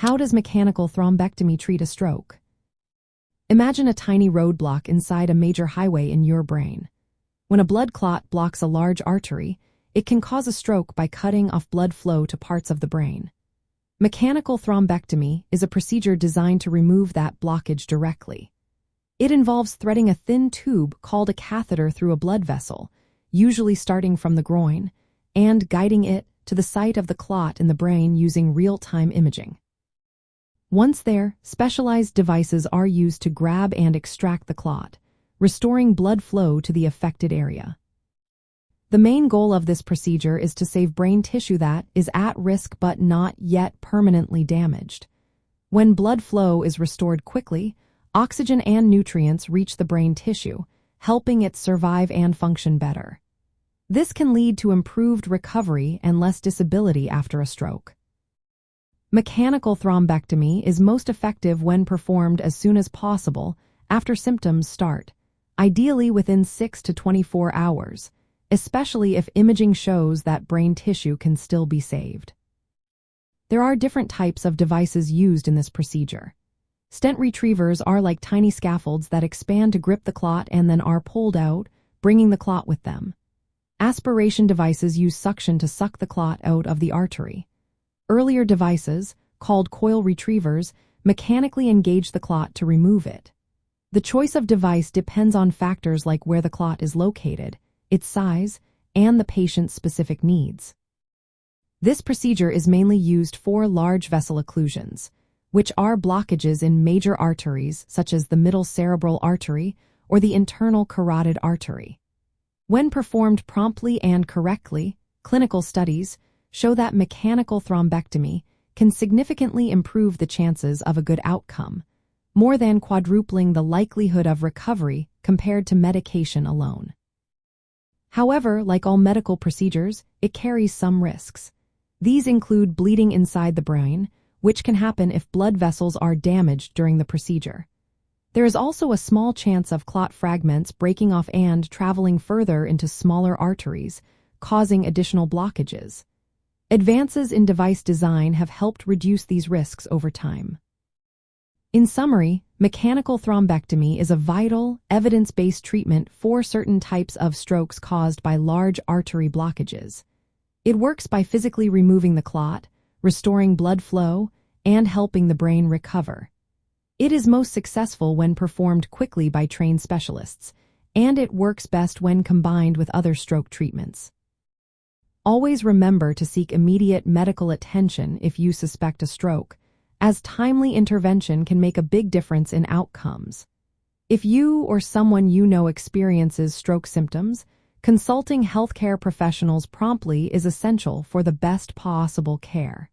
How does mechanical thrombectomy treat a stroke? Imagine a tiny roadblock inside a major highway in your brain. When a blood clot blocks a large artery, it can cause a stroke by cutting off blood flow to parts of the brain. Mechanical thrombectomy is a procedure designed to remove that blockage directly. It involves threading a thin tube called a catheter through a blood vessel, usually starting from the groin, and guiding it to the site of the clot in the brain using real-time imaging. Once there, specialized devices are used to grab and extract the clot, restoring blood flow to the affected area. The main goal of this procedure is to save brain tissue that is at risk but not yet permanently damaged. When blood flow is restored quickly, oxygen and nutrients reach the brain tissue, helping it survive and function better. This can lead to improved recovery and less disability after a stroke. Mechanical thrombectomy is most effective when performed as soon as possible after symptoms start, ideally within 6 to 24 hours, especially if imaging shows that brain tissue can still be saved. There are different types of devices used in this procedure. Stent retrievers are like tiny scaffolds that expand to grip the clot and then are pulled out, bringing the clot with them. Aspiration devices use suction to suck the clot out of the artery. Earlier devices, called coil retrievers, mechanically engage the clot to remove it. The choice of device depends on factors like where the clot is located, its size, and the patient's specific needs. This procedure is mainly used for large vessel occlusions, which are blockages in major arteries such as the middle cerebral artery or the internal carotid artery. When performed promptly and correctly, clinical studies show that mechanical thrombectomy can significantly improve the chances of a good outcome, more than quadrupling the likelihood of recovery compared to medication alone. However, like all medical procedures, it carries some risks. These include bleeding inside the brain, which can happen if blood vessels are damaged during the procedure. There is also a small chance of clot fragments breaking off and traveling further into smaller arteries, causing additional blockages. Advances in device design have helped reduce these risks over time. In summary, mechanical thrombectomy is a vital, evidence-based treatment for certain types of strokes caused by large artery blockages. It works by physically removing the clot, restoring blood flow, and helping the brain recover. It is most successful when performed quickly by trained specialists, and it works best when combined with other stroke treatments. Always remember to seek immediate medical attention if you suspect a stroke, as timely intervention can make a big difference in outcomes. If you or someone you know experiences stroke symptoms, consulting healthcare professionals promptly is essential for the best possible care.